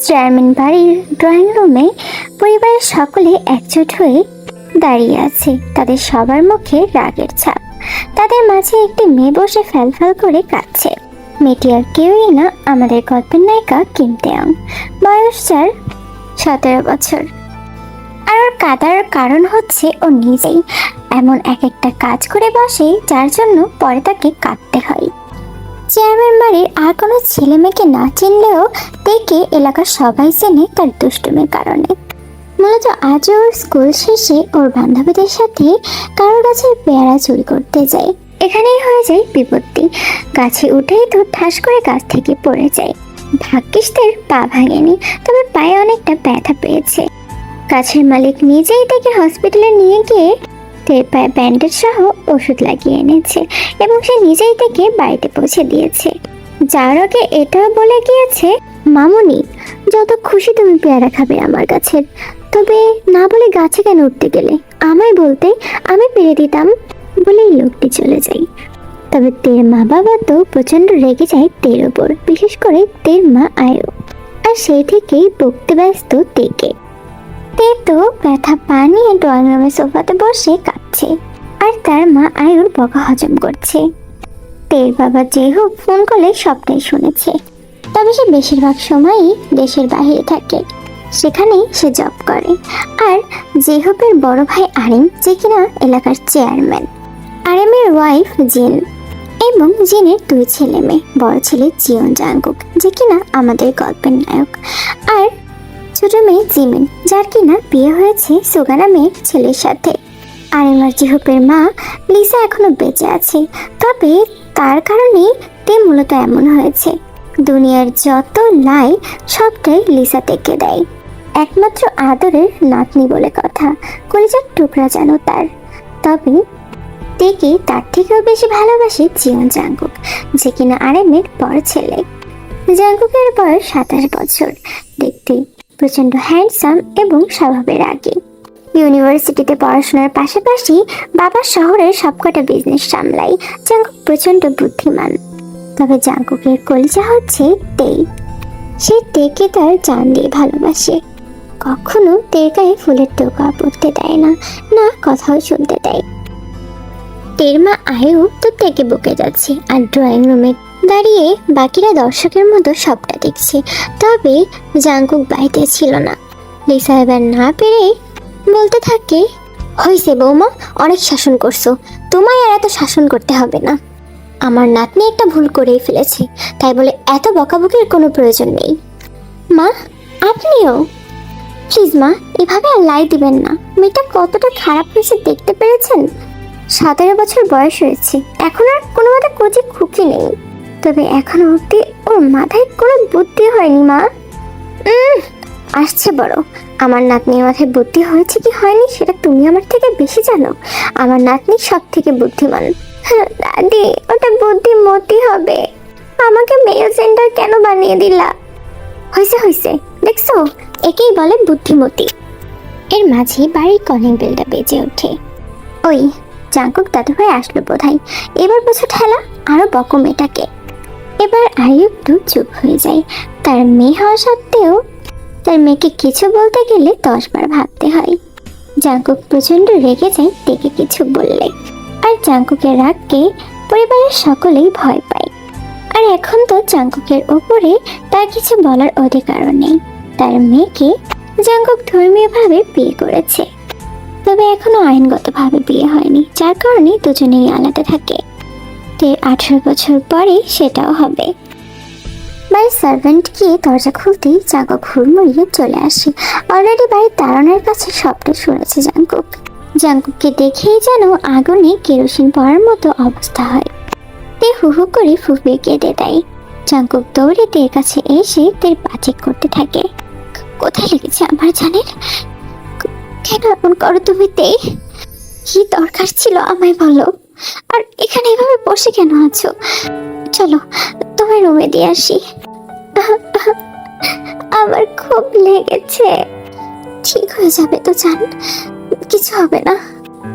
Chairman বাড়ির drawing রুমে পরিবারের সকলে একজোট হয়ে দাঁড়িয়ে আছে। তাদের সবার মুখে রাগের ছাপ। তাদের মাঝে একটি মেয়ে বসে ফ্যালফ্যাল করে কাঁদছে। মেয়েটি আর কেউই না, আমাদের গল্পের নায়িকা কিম তেয়ং। বয়স যার 17 বছর। আর ওর কাঁদার কারণ হচ্ছে ও নিজেই এমন এক একটা কাজ করে বসে যার জন্য পরে তাকে কাঁদতে হয়। চেয়ারম্যান বাড়ির আর কোনো ছেলে মেয়েকে না চিনলেও দেখে এলাকার সবাই চেনে তার দুষ্টুমির কারণে। মূলত আজও ওর স্কুল শেষে ওর বান্ধবীদের সাথে কারো গাছের পেয়ারা চুরি করতে যায়। এখানেই হয়ে যায় বিপত্তি। গাছে উঠেই তো ঠাস করে গাছ থেকে পড়ে যায়। ভাগ্যিস তার পা ভাঙেনি, তবে পায়ে অনেকটা ব্যথা পেয়েছে। গাছের মালিক নিজেই তাকে হসপিটালে নিয়ে গিয়ে তের পায়ে ব্যান্ডেজ সহ ওষুধ লাগিয়ে এনেছে এবং সে নিজেই তাকে বাড়িতে পৌঁছে দিয়েছে। যার আগে এটাও বলে গিয়েছে, মামুনি যত খুশি তুমি পেয়ারা খাবে আমার গাছের, তবে না বলে গাছে কেন উঠতে গেলে, আমায় বলতে আমি পেরে দিতাম। বলেই লোকটি চলে যায়। তবে তের মা বাবা তো প্রচন্ড রেগে যায় তের ওপর, বিশেষ করে তের মা আয়ু। আর সেই থেকেই বকতে ব্যস্ত তেকে। তে তো ব্যথা পা নিয়ে ড্রয়িং রুমের সোফাতে বসে কাঁদছে, আর তার মা আয়ুর বকা হজম করছে। তের বাবা জেহুব ফোন করলে সবটাই শুনেছে। তবে সে বেশিরভাগ সময়ই দেশের বাইরে থাকে, সেখানেই সে জব করে। আর জেহুবের বড় ভাই আরিম, যে কিনা এলাকার চেয়ারম্যান, আরিমের ওয়াইফ জিন এবং জিনের 2 ছেলে মেয়ে। বড় ছেলে জিয়ন জাঙ্গুক, যে কিনা আমাদের গল্পের নায়ক, আর ছোট মেয়ে জিমিন, যার কিনা বিয়ে হয়েছে সুগা নামের ছেলের সাথে। আরিমার জিহুপের মা লিসা এখনো বেঁচে আছে, তবে তার কারণেই তে মূলত এমন হয়েছে। দুনিয়ার যত লাই সবটাই লিসা থেকে দেয়। একমাত্র আদরের নাতনি বলে কথা, কলিজার টুকরা যেন তার। তবে তেকে তার থেকেও বেশি ভালোবাসে জিয়ন জাঙ্গুক, যে কিনা আরিমের বড় ছেলে। জাঙ্গুকের বয়স 27 বছর। দেখতে প্রচন্ড হ্যান্ডসাম এবং স্বভাবের আগে। ইউনিভার্সিটিতে পড়াশোনার পাশাপাশি বাবা শহরের সবকটা বিজনেস সামলায়। জাঙ্কুক প্রচন্ড বুদ্ধিমান। তবে জাঙ্কুকের কলিজা হচ্ছে তে। সে তেকে তার জান দিয়ে ভালোবাসে। কখনো তের গায়ে ফুলের টোকা পড়তে দেয় না, না কথাও শুনতে দেয়। তের মা আয়ু তো তেকে বকে যাচ্ছে, আর ড্রয়িং রুমে দাঁড়িয়ে বাকিরা দর্শকের মতো সবটা দেখছে। তবে জাঙ্কুক বাড়িতে ছিল না। লিসা এবার না পেরে বলতে থাকে, হয়েছে বৌমা, অনেক শাসন করছো, তোমায় আর এত শাসন করতে হবে না। আমার নাতনি একটা ভুল করেই ফেলেছে, তাই বলে এত বকাবকির কোনো প্রয়োজন নেই। মা, আপনিও প্লিজ মা, এভাবে আর লাই দিবেন না। মেয়েটা কতটা খারাপ হয়েছে দেখতে পেরেছেন? 17 বছর বয়স হয়েছে, এখন আর কোনো মতে কচি খুকি নেই। তবে এখনো অব্দি ওর মাথায় কোনো বুদ্ধি হয়নি মা। আসছে বড়। আমার নাতনির মাথায় বুদ্ধি হয়েছে কি হয়নি সেটা তুমি আমার থেকে বেশি জানো। আমার নাতনি সব থেকে বুদ্ধিমান। দাদি, ওটা বুদ্ধিমতী হবে। আমাকে মেল সেন্টার কেন বানিয়ে দিলা? হয়েছে হয়েছে, দেখছো, একেই বলে বুদ্ধিমতী। এর মাঝে বাড়ির কলিং বেলটা বেজে ওঠে। ওই জাঙ্কুক দাদু ভাই আসলো বোধহয়। এবার বছর ঠেলা, আরো বকো মেয়েটাকে। এবার আয়ু একটু চুপ হয়ে যায়। তার মেয়ে হওয়া সত্ত্বেও তার মেয়েকে কিছু বলতে গেলে 10 বার ভাবতে হয়। জাঙ্কুক প্রচন্ড রেগে যায় তেকে কিছু বললে, আর জাঙ্কুকের রাগকে পরিবারের সকলেই ভয় পায়। আর এখন তো জাঙ্কুকের ওপরে তার কিছু বলার অধিকারও নেই। তার মেয়েকে জাঙ্কুক ধর্মীয়ভাবে বিয়ে করেছে, তবে এখনো আইনগতভাবে বিয়ে হয়নি, যার কারণে দুজনেই আলাদা থাকে। 18 বছর পরে সেটাও হবে। বাড়ির সার্ভেন্ট গিয়ে দরজা খুলতেই জাঙ্কুক হুড়মুড়িয়ে চলে আসে। অলরেডি বাড়ির দারোয়ানের কাছে সবটা শুনেছে জাঙ্কুক। জাঙ্কুককে দেখেই যেন আগুনে কেরোসিন পড়ার মতো অবস্থা হয়। তে হু হু করে ফুপিয়ে কেঁদে দেয়। জাঙ্কুক দৌড়ে তের কাছে এসে তের পা চেক করতে থাকে। কোথায় লেগেছে আমার জানের? কেন এমন করো তুমি তে? কি দরকার ছিল আমায় বলো? আর এখানে এভাবে বসে কেন আছো? চলো তোমায় রুমে দিয়ে আসি। আমার খুব লেগেছে। ঠিক হয়ে যাবে তো জান, কিছু হবে না।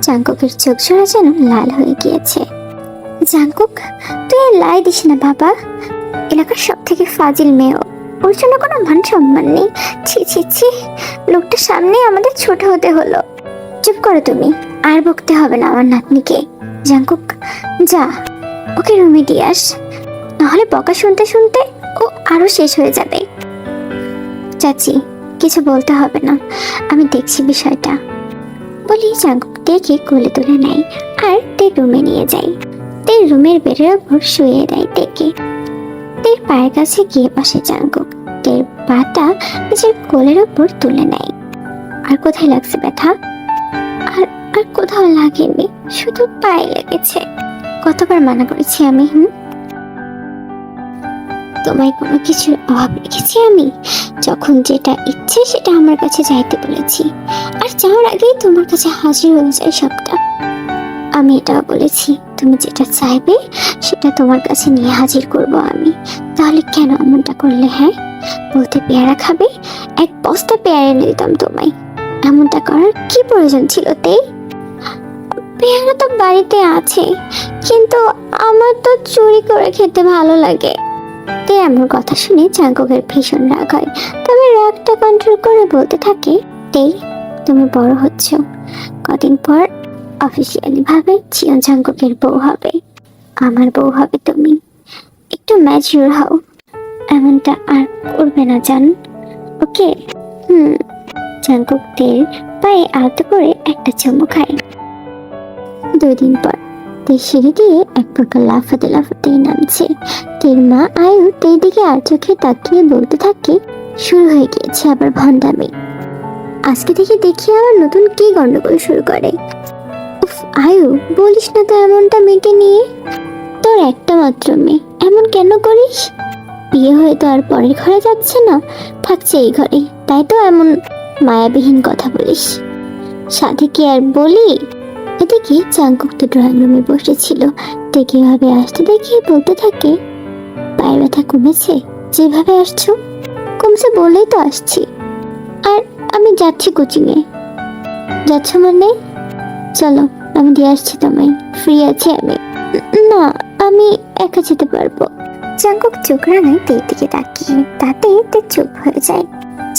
জাঙ্কুকের চোখ জোড়া যেন লাল হয়ে গিয়েছে। জাঙ্কুক, তুই আর লাই দিস না বাবা। এলাকার সব থেকে ফাজিল মেয়েও, ওর জন্য কোনো মান সম্মান নেই। ছি ছি ছি, লোকটার সামনে আমাদের ছোট হতে হলো। চুপ করো তুমি, আর বকতে হবে না আমার নাতনিকে। জাঙ্কুক, যা ওকে রুমে দিয়ে আস, নাহলে বকা শুনতে শুনতে ও আরো শেষ হয়ে যাবে। চাচি, কিছু বলতে হবে না, আমি দেখছি বিষয়টা বলি জাঙ্কুক তেকে কোলে তুলে নেয় আর তে রুমে নিয়ে যায়। তে রুমের বেডের ওপর শুয়ে দেয় তেকে। তের পায়ের কাছে গিয়ে বসে জাঙ্কুক। তের পাটা নিজের কোলের ওপর তুলে নেয়। আর কোথায় লাগছে ব্যথা? আর আর কোথাও লাগেনি, শুধু পায়ে লেগেছে। কতবার মানা করেছি আমি? তোমায় কোনো কিছুর অভাব রেখেছি আমি? যখন যেটা ইচ্ছে সেটা আমার কাছে চাইতে বলেছি, আর চাওয়ার আগেই তোমার কাছে হাজির হয়ে যায় সবটা। আমি এটাও বলেছি তুমি যেটা চাইবে সেটা তোমার কাছে নিয়ে হাজির করব আমি। তাহলে কেন এমনটা করলে? হ্যাঁ, বলতে পেয়ারা খাবে, এক বস্তা পেয়ারা এনে দিতাম তোমায়। এমনটা করার কি প্রয়োজন ছিল? পেয়ারা তো বাড়িতে আছে, কিন্তু আমার তো চুরি করে খেতে ভালো লাগে। এমন কথা শুনে জাঙ্কুকের ভীষণ রাগ হয়, তবে রাগটা কন্ট্রোল করে বলতে থাকে, তুমি বড় হচ্ছ, কদিন পর অফিসিয়ালি ভাবে চিয়ন জাঙ্কুকের বউ হবে, আমার বউ হবে তুমি। একটু ম্যাচিউর হও, এমনটা আর করবে না জান, ওকে? জাঙ্কুক তের পায়ে আলতো করে একটা চুমু খায়। 2 দিন পর তে সিঁড়ি দিয়ে এক প্রকার লাফাতে লাফাতেই নামছে। তের মা আয়ু তের দিকে আর চোখে তাকিয়ে বলতে থাকে, শুরু হয়ে গিয়েছে আবার ভণ্ডামি। আজকে থেকে দেখি আবার নতুন কি গন্ডগোল শুরু করে। উফ আয়ু, বলিস না তো এমনটা মেয়েকে নিয়ে। তোর একটা মাত্র মেয়ে, এমন কেন করিস? বিয়ে হয়ে তো আর পরের ঘরে যাচ্ছে না, থাকছে এই ঘরে, তাই তো এমন মায়াবিহীন কথা বলিস। সাথে কি আর বলি? এদিকে জাঙ্কুক তো ড্রয়িং রুমে বসেছিল। দেখে ভাবে আসতে দেখে বলতে থাকে, পায়ের ব্যথা কমেছে? যেভাবে আসছো কমছে বলেই তো আসছি। আর আমি যাচ্ছি কোচিংয়ে। যাচ্ছ মানে? চলো আমি দিয়ে আসছি তোমায়, ফ্রি আছি আমি। না, আমি একা যেতে পারবো। জাঙ্কুক চোখ রাঙায় তের দিকে তাকিয়ে, তাতে তে চুপ হয়ে যায়।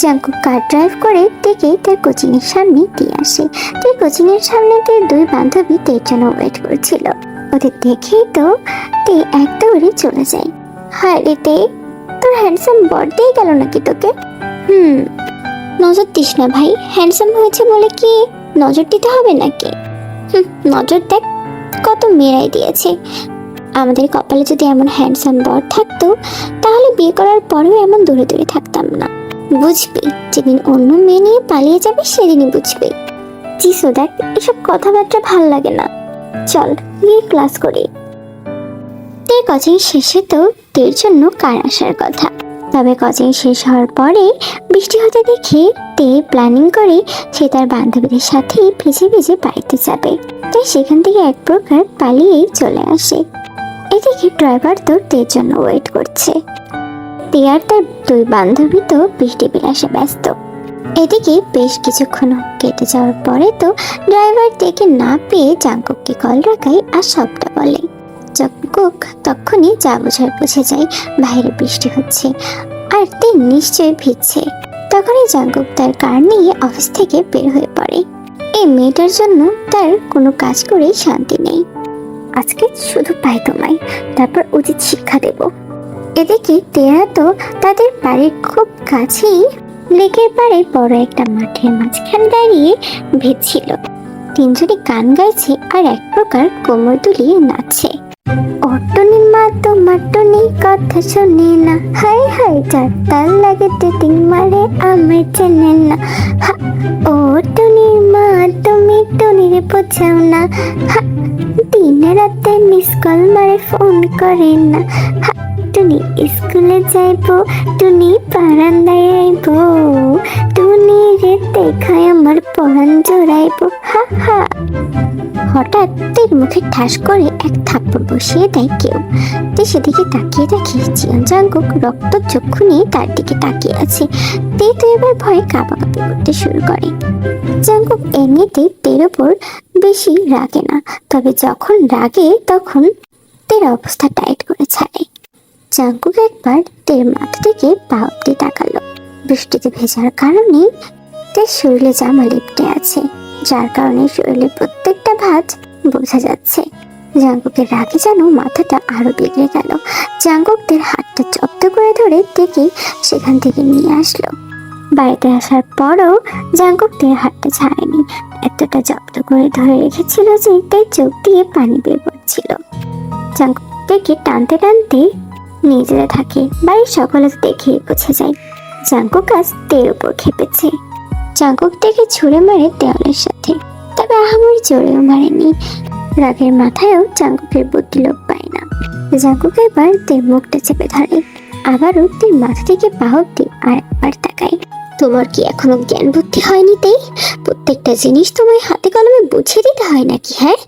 জাঙ্কুক কার ড্রাইভ করে তেকে তার কোচিং এর সামনে দিয়ে আসে। তার কোচিং এর সামনে তের 2 বান্ধবী তের জন্য ওয়েট করছিল। ওদের দেখেই তো তে এক দৌড়ে চলে যায়। হায় রে তে, তোর হ্যান্ডসাম বডিই গেল নাকি তোকে? নজর দিস না ভাই, হ্যান্ডসাম হয়েছে বলে কি নজর দিতে হবে নাকি? নজর দেখ, কত মেয়েরাই দিয়েছে। আমাদের কপালে যদি এমন হ্যান্ডসাম বর থাকতো তাহলে বিয়ে করার পরেও এমন দূরে দূরে থাকতাম না। বুঝবি, যেদিন অন্য মেয়ে নিয়ে পালিয়ে যাবে সেদিনই বুঝবি। জিসো দেখ, এসব কথাবার্তা ভাল লাগে না, চল গিয়ে ক্লাস করি। তের কোচিং শেষে তো তের জন্য কার আসার কথা, তবে কোচিং শেষ হওয়ার পরে বৃষ্টি হতে দেখে তে প্ল্যানিং করে সে তার বান্ধবীদের সাথে ভিজে ভিজে বাড়িতে যাবে। তাই সেখান থেকে এক প্রকার পালিয়েই চলে আসে। এদিকে ড্রাইভার তো তের জন্য ওয়েট করছে। তে আর তার 2 বান্ধবী তো বৃষ্টি বিলাসে ব্যস্ত। এদিকে বেশ কিছুক্ষণ কেটে যাওয়ার পরে তো ড্রাইভার তেকে না পেয়ে জাঙ্কুককে কল রাখায় আর সবটা বলে। জাঙ্কুক তখনই যা বোঝার বুঝে যায় বাইরে বৃষ্টি হচ্ছে আর তে নিশ্চয়ই ভিজছে। তখনই জাঙ্কুক তার কার নিয়ে অফিস থেকে বের হয়ে পড়ে। এই মেয়েটার জন্য তার কোনো কাজ করেই শান্তি নেই। আজকে শুধু পাই তোমায়, তারপর উচিত শিক্ষা দেব। এদিকে তেরা তো তাদের বাড়ির খুব কাছেই লেকের পাড়ে বড় একটা মাঠের মাঝখানে দাঁড়িয়ে ভিজছিল। 3 জনে গান গাইছে আর এক প্রকার কোমর দুলিয়ে নাচছে। অটনির মা তোমার টনি কথা শোনে না, হাই হাই যার তার লাগে টিং মারে আমায় চেনে না। ও টনির মা তুমি টনির বোঝাও না, দিনে রাতে মিস কল মারে ফোন করে না। টুনি স্কুলে যাইবো, টুনি বারান্দায় আইবো, টুনি রে দেখায় আমার পরাণ জোড়াইবো। হা হা। হঠাৎ তের মুখে ঠাস করে এক থাপ্পড় বসিয়ে দেয় কেউ। তে সেদিকে তাকিয়ে দেখে চিয়ন জাঙ্কুক রক্ত চক্ষু নিয়ে তার দিকে তাকিয়ে আছে। তে তো এবার ভয়ে কাঁপাকাঁপি করতে শুরু করে। জাঙ্কুক এমনিতে তের ওপর বেশি রাগে না, তবে যখন রাগে তখন তের অবস্থা টাইট করে ছাড়ে। জাঙ্কুক একবার তের মাথা থেকে পা অব্দি তাকালো। বৃষ্টিতে ভেজার কারণে তের শরীরে জামা লিপটে আছে, যার কারণে শরীরে প্রত্যেকটা ভাঁজ বোঝা যাচ্ছে। জাঙ্কুকের রাগে যেন মাথাটা আরো বিগড়ে গেল। জাঙ্কুক তের হাতটা জব্দ করে ধরে তেকে সেখান থেকে নিয়ে আসলো। বাড়িতে আসার পরও জাঙ্কুক তের হাতটা ছাড়েনি, এতটা জব্দ করে ধরে রেখেছিল যে তের চোখ দিয়ে পানি বের পড়ছিল। জাঙ্কুক তেকে টানতে টানতে নিয়ে যেতে থাকে। বাড়ির সকলে দেখে বুঝে যায় জাঙ্কুক আজ তের উপর খেপেছে। জাঙ্কুক তেকে ছুঁড়ে মারে দেওয়ালের সাথে, তবে আহামরি জোরেও মারেনি। রাগের মাথায়ও জাঙ্কুকের বুদ্ধি লোপ পায় না। জাঙ্কুক এবার তের মুখটা চেপে ধরে, আবারও তের মাথা থেকে পা অব্দি আর একবার তাকায়। তোমার কি এখনো জ্ঞান বুদ্ধি হয়নি তেই? প্রত্যেকটা জিনিস তোমায় হাতে কলমে বুঝিয়ে দিতে হয় নাকি? হ্যাঁ,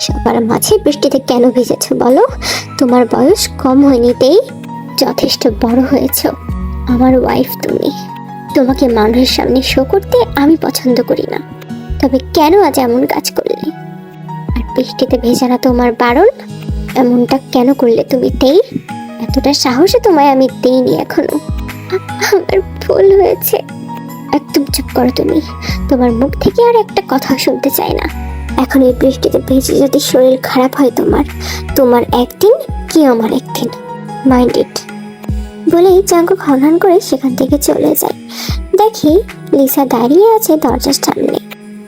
সবার মাঝে বৃষ্টিতে কেন ভিজেছ বলো? তোমার বয়স কম হয়নি তেই, যথেষ্ট বড় হয়েছ। আমার ওয়াইফ তুমি, তোমাকে মানুষের সামনে শো করতে আমি পছন্দ করি না, তবে কেন আজ এমন কাজ করলে? আর বৃষ্টিতে ভেজানো তোমার বারণ, এমনটা কেন করলে তুমি তেই? এতটা সাহসে তোমায় আমি দেইনি এখনো। আমার ভুল হয়েছে। একদম চুপ করো তুমি, তোমার মুখ থেকে আর একটা কথা শুনতে চাই না। এখন এই বৃষ্টিতে ভেজে যদি শরীর খারাপ হয় তোমার একদিন কি আমার একদিন, মাইন্ড ইট। বলেই জাঙ্কুক হনহন করে সেখান থেকে চলে যায়। দেখি লিসা দাঁড়িয়ে আছে দরজার সামনে।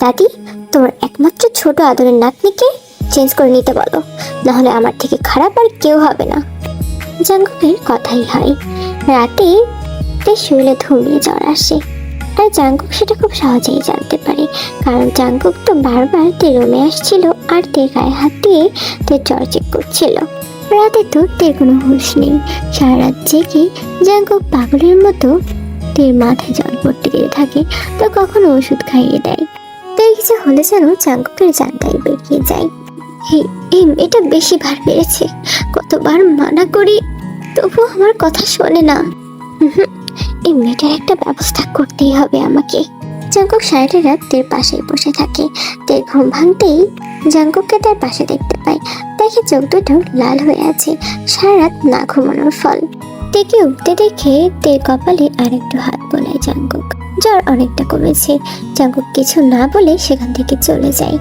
দাদি, তোমার একমাত্র ছোট আদরের নাতনিকে চেঞ্জ করে নিতে বলো, নাহলে আমার থেকে খারাপ আর কেউ হবে না। জাঙ্কুকের কথাই হয়। রাতে তের শরীরে ধুমিয়ে জ্বর আসে, আর জাঙ্কুক সেটা খুব সহজেই জানতে পারে, কারণ জাঙ্কুক তো বারবার তের রুমে আসছিল আর তের গায়ে হাত দিয়ে তের জ্বর চেক করছিল। রাতে তো তের কোনো হুঁশ নেই। সারা রাত জেগে জাঙ্কুক পাগলের মতো তের মাথায় জল পড়তে দিয়ে থাকে, তো কখনো ওষুধ খাইয়ে দেয়। তের কিছু হলে যেন জাঙ্কুকের জানটাই বেরিয়ে যায়। এই মেয়েটা বেশি ভার বেড়েছে, কতবার মানা করি তবু আমার কথা শোনে না। এই মেয়েটার একটা ব্যবস্থা করতেই হবে আমাকে। জাঙ্কুক সারাটা রাত তের পাশেই বসে থাকে। তের ঘুম ভাঙতেই জাঙ্কুককে তার পাশে দেখতে পায়। দেখে চোখ দুটো লাল হয়ে আছে, সারা রাত না ঘুমানোর ফল। তেকে উঠতে দেখে তের কপালে আরেকটু হাত বোলায় জাঙ্কুক। জ্বর অনেকটা কমেছে। জাঙ্কুক কিছু না বলে সেখান থেকে চলে যায়।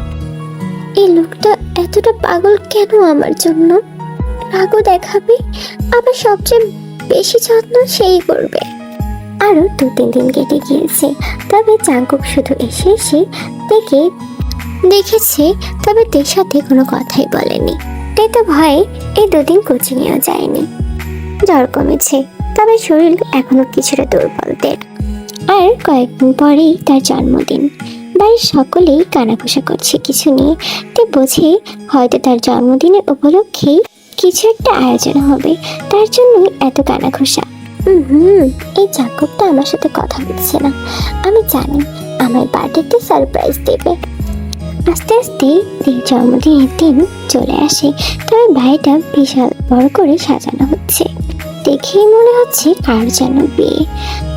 এই লোকটা এতটা পাগল কেন আমার জন্য? রাগও দেখাবে, আবার সবচেয়ে বেশি যত্ন সেই করবে। আরো 2-3 দিন কেটে গিয়েছে, তবে জাঙ্কুক শুধু এসে এসে তেকে দেখেছে, তবে তের সাথে কোনো কথাই বলেনি। তে তো ভয়ে এই 2 দিন কোচিংয়েও যায়নি। জ্বর কমেছে, তবে শরীর এখনো কিছুটা দুর্বল তের। আর কয়েকদিন পরেই তার জন্মদিন। বাড়ির সকলেই কানাঘুষা করছে কিছু নিয়ে। তে বোঝে হয়তো তার জন্মদিনের উপলক্ষেই কিছু একটা আয়োজন হবে, তার জন্যই এত কানাঘুষা। এই জাঙ্কুকটা আমার সাথে কথা বলছে না, আমি জানি আমার বার্থডেতে সারপ্রাইজ দেবে। আস্তে আস্তে তের জন্মদিনের দিন চলে আসে, তবে বাড়িটা বিশাল বড় করে সাজানো হচ্ছে। দেখেই মনে হচ্ছে কার যেন বিয়ে,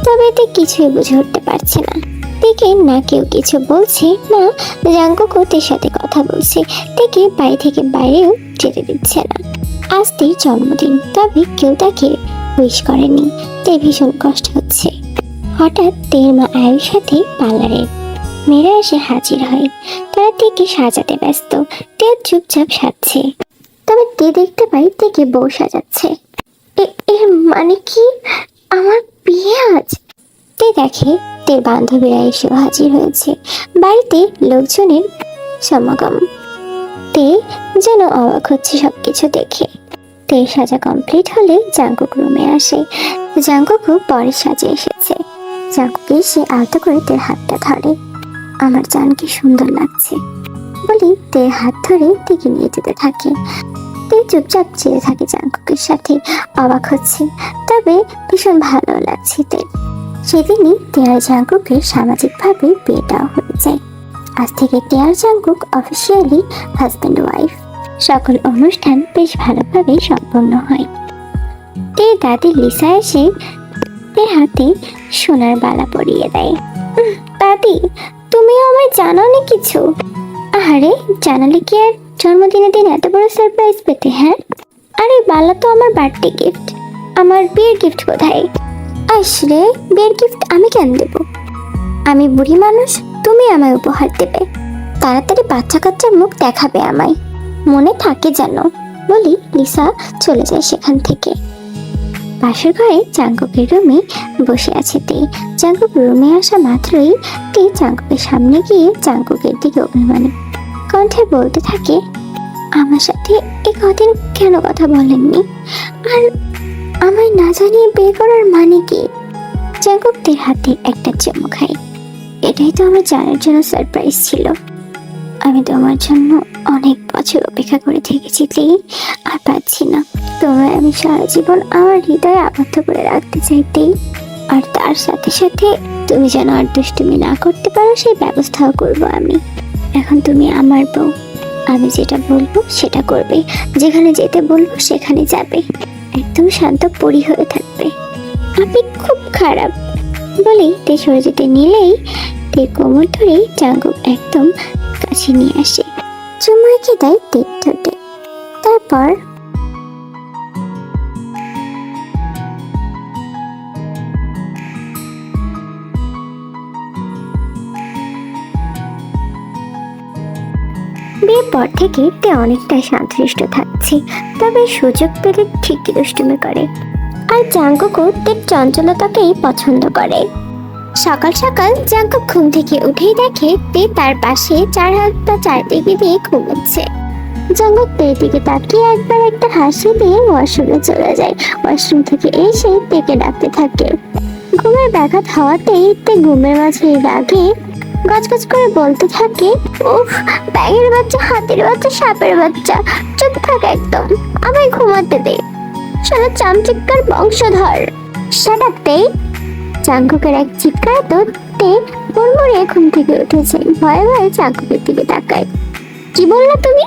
তবে তে কিছুই বুঝে উঠতে পারছে না। তেকে না কেউ কিছু বলছে না, জাঙ্কুকও তের সাথে কথা বলছে। তেকে বাড়ি থেকে বাইরেও যেতে দিচ্ছে না। আজ তের জন্মদিন, তবে কেউ তাকে উইশ করেনি। তে ভীষণ কষ্ট হচ্ছে। হঠাৎ তের মা আয়ুর সাথে পার্লারে মেয়েরা এসে হাজির হয়। তারা তেকে সাজাতে ব্যস্ত। তে চুপচাপ সাজছে, তবে তে দেখতে পাই তেকে বউ সাজাচ্ছে। এর মানে কি আমার বিয়ে আজ? তে দেখে তের বান্ধবীরা এসেও হাজির হয়েছে। বাড়িতে লোকজনের সমাগম। তে যেন অবাক হচ্ছে সবকিছু দেখে। তের সাজা কমপ্লিট হলে জাঙ্কুক রুমে আসে। জাঙ্কুকও পরে সাজে এসেছে। জাঙ্কুক এসে আলতো করে তের হাতটা ধরে। আমার জান কি সুন্দর লাগছে বলি তের হাত ধরে তেকে নিয়ে যেতে থাকে। তে চুপচাপ চেয়ে থাকে জাঙ্কুকের সাথে, অবাক হচ্ছে, তবে ভীষণ ভালো লাগছে তের। সেদিনই তে আর জাঙ্কুকের সামাজিকভাবে বিয়েটাও হয়ে যায়। আজ থেকে তে আর জাঙ্কুক অফিসিয়ালি হাজব্যান্ড ওয়াইফ। সকল অনুষ্ঠান বেশ ভালোভাবে সম্পন্ন হয়। তের দাদি লিসা এসে তের হাতে সোনার বালা পরিয়ে দেয়। দাদি, তুমিও আমায় জানাওনি কিছু? আরে জানালে কি আর জন্মদিনের দিন এত বড় সারপ্রাইজ পেতে? হ্যাঁ, আরে বালা তো আমার বার্থডে গিফট। আমার বিয়ের গিফট কোথায়? আসলে বিয়ের গিফট আমি কেন দেব? আমি বুড়ি মানুষ, তুমি আমায় উপহার দেবে, তাড়াতাড়ি বাচ্চা কাচ্চার মুখ দেখাবে আমায়, মনে থাকে যেন। বলি লিসা চলে যায় সেখান থেকে। পাশের ঘরে জাঙ্কুকের রুমে বসে আছে তে। জাঙ্কুক রুমে আসা মাত্রই তে জাঙ্কুকের সামনে গিয়ে জাঙ্কুকের দিকে অভিমানী কণ্ঠে বলতে থাকে, আমার সাথে এই কদিন কেন কথা বলেননি? আর আমায় না জানিয়ে বিয়ে করার মানে কি? জাঙ্কুক তের হাতে একটা চুমু খায়। এটাই তো আমার জানার জন্য সারপ্রাইজ ছিল। আমি তোমার জন্য অনেক বছর অপেক্ষা করে থেকেছি তে, আর পাচ্ছি না। তোমায় আমি সারা জীবন আমার হৃদয়ে আবদ্ধ করে রাখতে চাইতে, আর তার সাথে সাথে তুমি যেন আর দুষ্টুমি না করতে পারো সেই ব্যবস্থাও করব আমি। এখন তুমি আমার বউ, আমি যেটা বলবো সেটা করবে, যেখানে যেতে বলবো সেখানে যাবে, একদম শান্ত পরি হয়ে থাকবে। আপনি খুব খারাপ। বলেই তে সরে যেতে নিলেই তে কোমর ধরে জাঙ্কুক একদম কাছে নিয়ে আসে, চুমু এঁকে দেয় তে ঠোঁটে। তারপর বিয়ের পর থেকে তে অনেকটাই শান্তশিষ্ট থাকছে, তবে সুযোগ পেলে ঠিকই দুষ্টুমি করে। আর জাঙ্কুকও তের চঞ্চলতাকেই পছন্দ করে। সকাল সকাল জাঙ্কুক ঘুম থেকে উঠেই দেখে তে তার পাশে চার হাতটা চারদিকে দিয়ে ঘুমোচ্ছে। জাঙ্কুক তের দিকে তাকিয়ে একবার একটা হাসি দিয়ে ওয়াশরুমে চলে যায়। ওয়াশরুম থেকে এসে তেকে ডাকতে থাকে। ঘুমের ব্যাঘাত হওয়াতেই তে ঘুমের মাঝে রাগে গজগজ করে বলতে থাকে, উফ, ব্যাঙের বাচ্চা, হাতির বাচ্চা, সাপের বাচ্চা, চুপ থাক একদম, আমায় ঘুমাতে দে, শালা চামচিক্কার বংশধর। সাটাতেই জাঙ্কুকের এক চিৎকার তো তে হুড়মুড়িয়ে ঘুম থেকে উঠেছে। ভয়ে ভয়ে জাঙ্কুকের দিকে তাকায়। কি বললা তুমি?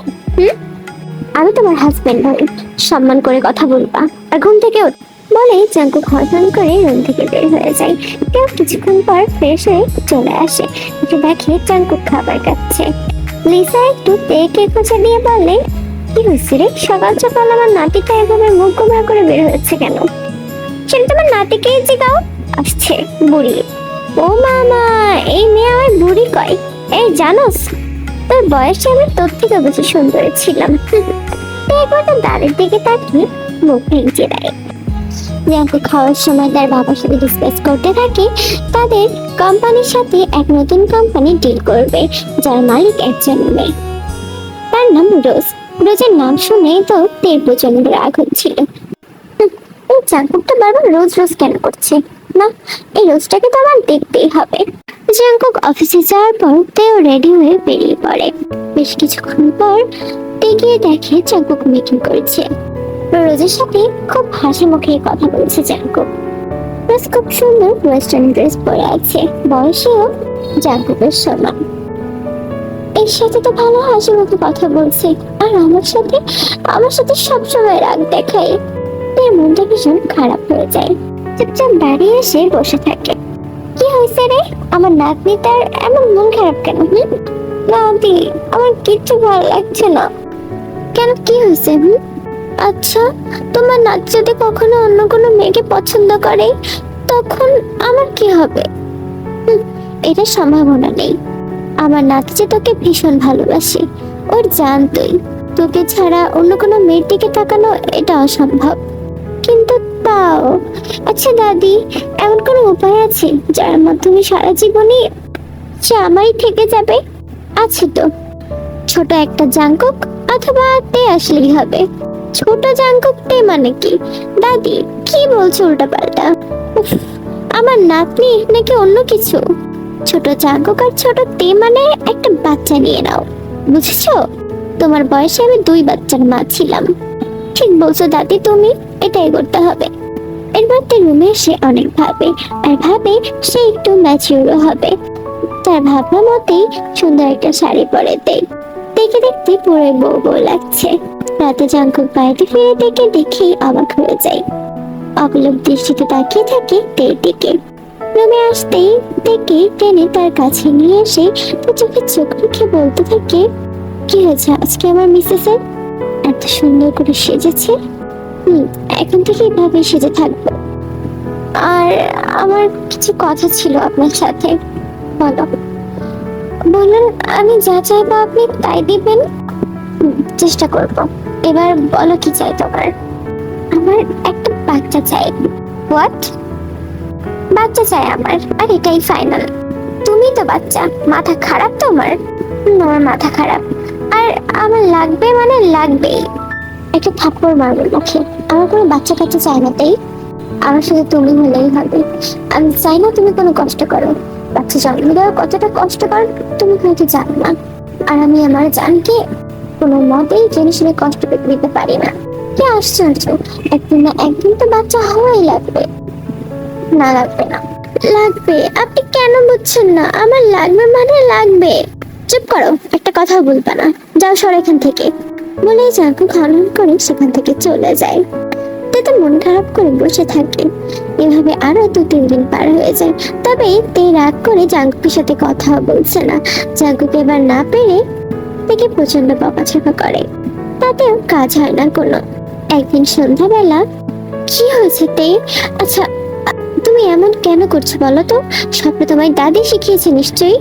আমি তোমার হাজবেন্ড হই, সম্মান করে কথা বলবা, আর ঘুম থেকে উঠ। বলে জাঙ্কুক হরফন করে রুম থেকে বের হয়ে যায়। কেউ কিছুক্ষণ পর ফ্রেশ হয়ে চলে আসে, একটু দেখে জাঙ্কুক খাবার খাচ্ছে। লিসা একটু তেকে খুঁজে দিয়ে বলে, কি হয়েছে রে, সকাল সকাল আমার নাতিটা এভাবে মুখ গোমরা করে বের হয়েছে কেন? সেটা তোমার নাতিকেই জিগাও। আসছে বুড়ি। ও মামা, এই মেয়ে আমার বুড়ি কয়? এই জানোস, তোর বয়সে আমি তোর থেকে বেশি সুন্দর ছিলাম। একবার তো দাঁড়ের দিকে তাকিয়ে মুখ ভেঙে দেয়। জাঙ্কুক খাওয়ার সময় তার বাবার সাথে ডিসকাস করতে থাকে তাদের কোম্পানির সাথে এক নতুন কোম্পানি ডিল করবে, যার মালিক একজন মেয়ে, তার নাম রোজ। রোজের নাম শুনে তো তের প্রচন্ড রাগ হচ্ছিল। এই জাঙ্কুকটা বারবার রোজ রোজ কেন করছে? না, এই রোজটাকে তো আমার দেখতেই হবে। জাঙ্কুক অফিসে যাওয়ার পর তেও রেডি হয়ে বেরিয়ে পড়ে। বেশ কিছুক্ষণ পর তে গিয়ে দেখে জাঙ্কুক মিটিং করেছে। রোজের সাথে খুব হাসি মুখে কথা বলছে জাঙ্কুক। রোজ খুব সুন্দর ওয়েস্টার্ন ড্রেস পরে আছে, বয়সেও জাঙ্কুকের সমান। এর সাথে তো ভালো হাসি মুখে কথা বলছে, আর আমার সাথে সবসময় রাগ দেখায়। এর মনটা ভীষণ খারাপ হয়ে যায়। চুপচাপ দাঁড়িয়ে এসে বসে থাকে। কি হয়েছে রে, আমার নাতনি তার এমন মন খারাপ কেন? নাতি, আমার কিচ্ছু ভালো লাগছে না। কেন, কি হয়েছে? আচ্ছা, তোমার নাতি যদি কখনো অন্য কোনো মেয়েকে পছন্দ করে তখন আমার কি হবে? এটা সম্ভাবনা নেই। আমার নাতি যে তোকে ভীষণ ভালোবাসে, ওর জান তুই, তোকে ছাড়া অন্য কোনো মেয়ের দিকে তাকানো এটা অসম্ভব। কিন্তু তাও, আচ্ছা দাদি, এমন কোনো উপায় আছে যার মাধ্যমে সারা জীবনই সে আমারই থেকে যাবে? আছে তো, ছোট একটা জাঙ্কুক অথবা তে আসলেই হবে। ছোট জাঙ্কুক তে মানে কি? দাদি কি বলছো উল্টাপাল্টা? আমার নাতনি নাকি অন্য কিছু? ছোট জাঙ্কুক আর ছোট তে মানে একটা বাচ্চা নিয়ে নাও, বুঝেছো? তোমার বয়সে আমি 2 বাচ্চার মা ছিলাম। ঠিক বলছো দাদি তুমি, এটাই করতে হবে। এরপর তে রুমে এসে অনেক ভাবে, আর ভাবে সে একটু ম্যাচিউরও হবে। তার ভাবনা মতেই সুন্দর একটা শাড়ি পরে দেয়। দেখে দেখতে পুরো বউ বউ লাগছে। রাতে জাঙ্কুক বাড়িতে ফিরে দেখে অবাক হয়ে যায়। অপলক দৃষ্টিতে তাকিয়ে থাকে তের দিকে। রুমে আসতেই দেখে টেনে তার কাছে নিয়ে এসে তার চোখে চোখ রেখে বলতে থাকে, কি হয়েছে আজকে আমার মিসেসের? এত সুন্দর করে সেজেছে, আমি এখন থেকে এভাবে সেজে থাকবো। আর আমার কিছু কথা ছিল আপনার সাথে। বলো। বলুন, আমি যা চাইবো আপনি তাই দিবেন। চেষ্টা করব। এবার বলো কি চাই তোমার? আমার একটা বাচ্চা চাই। হোয়াট? বাচ্চা চাই আমার, আর এটাই ফাইনাল। তুমি তো বাচ্চা, মাথা খারাপ তোমার? আমার মাথা খারাপ। আর আমার লাগবে মানে লাগবেই। একটা থাপ্পড় মারবো মুখে। আমার কোনো বাচ্চা কাচ্চা চাই না, তাই আমার সাথে তুমি হলেই হবে। আমি চাই না তুমি কোনো কষ্ট করো। বাচ্চা জন্ম দেওয়া কতটা কষ্টকর তুমি হয়তো জানো না। আর আমি আমার জানকে কোনো মতেই জেনে শুনে কষ্ট পেতে দিতে পারি না। কি আশ্চর্য, একদিন না একদিন তো বাচ্চা হওয়াই লাগবে। না, লাগবে না। লাগবে। আপনি কেন বুঝছেন না? আমার লাগবে মানে লাগবে। চুপ করো, একটা কথা বলবা না। যাও, সর এখান থেকে। বলে জাঙ্কু খনন করে সেখান থেকে চলে যায়। তো মন খারাপ করে বসে থাকে। এভাবে আরো 2-3 দিন পার হয়ে যায়। তবে তে রাগ করে জাঙ্কুকের সাথে কথা বলছে না। জাঙ্কুকে এবার না পেরে থেকে প্রচন্ড বকাঝকা করে, তাতেও কাজ হয় না কোনো। একদিন সন্ধ্যাবেলা, কি হয়েছে তে? আচ্ছা, তুমি এমন কেন করছো বলো তো? স্বপ্ন তোমার দাদি শিখিয়েছে নিশ্চয়ই।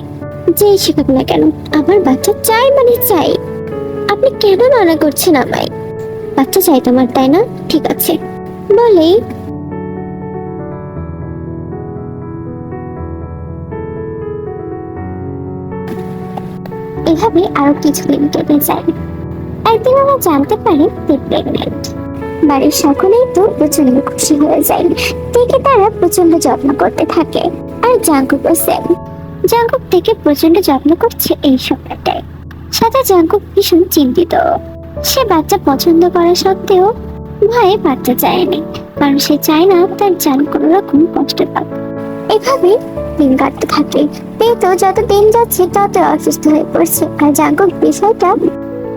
যেই শিখুক না কেন, আমার বাচ্চা চাই মানে চাই। আপনি কেন মানা করছেন আমায়? বাচ্চা চাই তোমার, তাই না? ঠিক আছে। বলেই এভাবে আরো কিছুদিন কেটে যায়। একদিন আমরা জানতে পারি তে প্রেগনেন্ট। বাড়ির সকলেই তো প্রচন্ড খুশি হয়ে যায়। তেকে তারা প্রচন্ড যত্ন করতে থাকে। আর জাঙ্কুকও সেম। জাঙ্কুক থেকে প্রচন্ড যত্ন করছে এই সপ্তাহটায়। সাথে জাঙ্কুক ভীষণ চিন্তিত। সে বাচ্চা পছন্দ করা সত্ত্বেও ভয়ে বাচ্চা চায়নি, কারণ সে চায় না তার জান কোনো রকম কষ্ট পাক। এভাবে দিন কাটতে থাকে। তে তো যত দিন যাচ্ছে তত অসুস্থ হয়ে পড়ছে। আর জাঙ্কুক বিষয়টা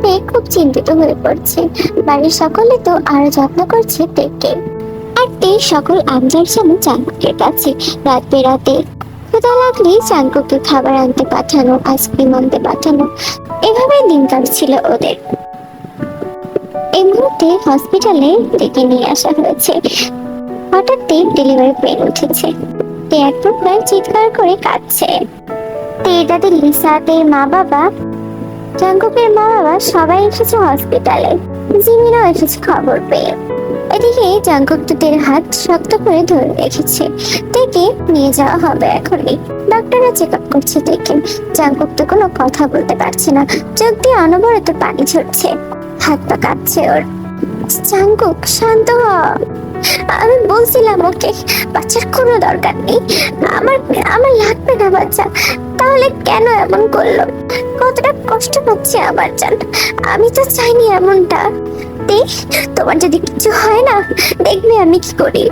তে খুব চিন্তিত হয়ে পড়ছে। বাড়ির সকলে তো আরো যত্ন করছে তেকে। আর তে সকল আঞ্জার সামনে জাঙ্কুকের কাছে রাত বেরাতে ক্ষুধা লাগলেই জাঙ্কুকে খাবার আনতে পাঠানো, আইসক্রিম আনতে পাঠানো। এভাবে দিন কাটছিল ওদের। এই মুহূর্তে হসপিটালে ডেকে নিয়ে আসা হয়েছে। হঠাৎ ডেলিভারি পেন উঠেছে। তে এক প্রকার চিৎকার করে কাঁদছে। তে দাদি লিসা, তে মা বাবা, জাঙ্কুকের মা বাবা সবাই এসেছে হসপিটালে। জিমিনও এসেছে খবর পেয়ে। এদিকে জাঙ্কুক তো তের হাত শক্ত করে ধরে রেখেছে। তেকে নিয়ে যাওয়া হবে এখনই। ডাক্তাররা চেক আপ করছে তেকে। জাঙ্কুক তো কোনো কথা বলতে পারছে না, চোখ দিয়ে অনবরত পানি ঝরছে, হাত পা কাঁপছে ওর। জাঙ্কুক, শান্ত হ। আমি বলছিলাম ওকে বাচ্চার কোনো দরকার নেই। আমার আমার লাগবে না বাচ্চা। তাহলে কেন এমন করলো? কতটা কষ্ট পাচ্ছে আমার জান। আমি তো চাইনি এমনটা। দেখ, তোমার যদি কিছু হয় না, দেখবি আমি কি করি।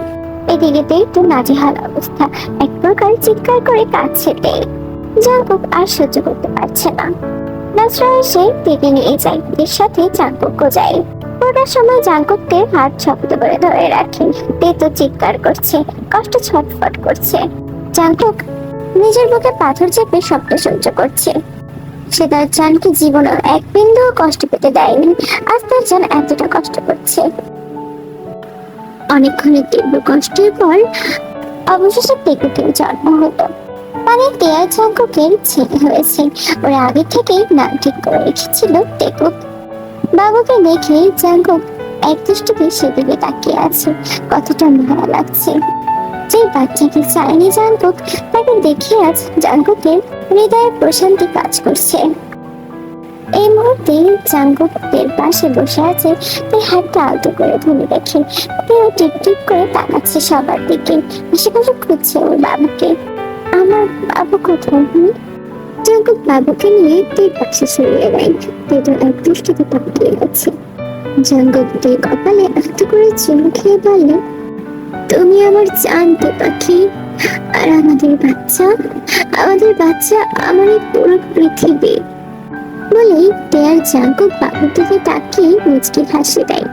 এদিকে তো নাজেহাল অবস্থা। এক প্রকার চিৎকার করে কাঁদছে তে। জাঙ্কুক আর সহ্য করতে পারছে না। নাজরা এসে তেকে নিয়ে যায়। এর সাথে জাঙ্কুকও যায়। ওটার সময় জাঙ্কুককে হাত শক্ত করে ধরে রাখে। তে তো চিৎকার করছে, কষ্ট ছটফট করছে। জাঙ্কুক নিজের বুকে পাথর চেপে সবটা সহ্য করছে। সে তার জানকে জীবনে এক বিন্দু কষ্ট পেতে দেয়নি। আজ তার জান এতটা কষ্ট করছে। অনেকক্ষণের তীব্র কষ্টের পর অবশেষে টেকুকের জন্ম হলো। মানে তেয়া জাঙ্কুকের ছেলে হয়েছে। ওরা আগে থেকেই নাম ঠিক করে রেখেছিল টেকুক। বাবুকে দেখে জাঙ্কুক এক দৃষ্টিতে সেদিকে তাকিয়ে আছে। কতটা মায়া লাগছে। যে বাচ্চাকে চায়নি জাঙ্কুক, তাকে দেখে আজ জাঙ্কুকের হৃদয়ে প্রশান্তি কাজ করছে। এই মুহূর্তে জাঙ্কুকের পাশে বসে আছে। তার হাতটা আলতো করে ধরে রেখে কেউ টিপ টিপ করে তাকাচ্ছে সবার দিকে। আশেপাশে খুঁজছে ওর বাবুকে। আমার বাবু কোথায়? জাঙ্কুক বাবুকে নিয়ে তীর পাশে সরিয়ে দেয়। তেতো এক দৃষ্টিতে তাকিয়ে আছে। জাঙ্কুক তীর কপালে আলতো করে চুমু খেয়ে বলে, তুমি আমার জানতে পাখি। আর আমাদের বাচ্চা, আমার এই পুরো পৃথিবী। বলেই তেয়ার জাঙ্কুক বাবুর দিকে তাকিয়ে মুচকি হাসি দেয়।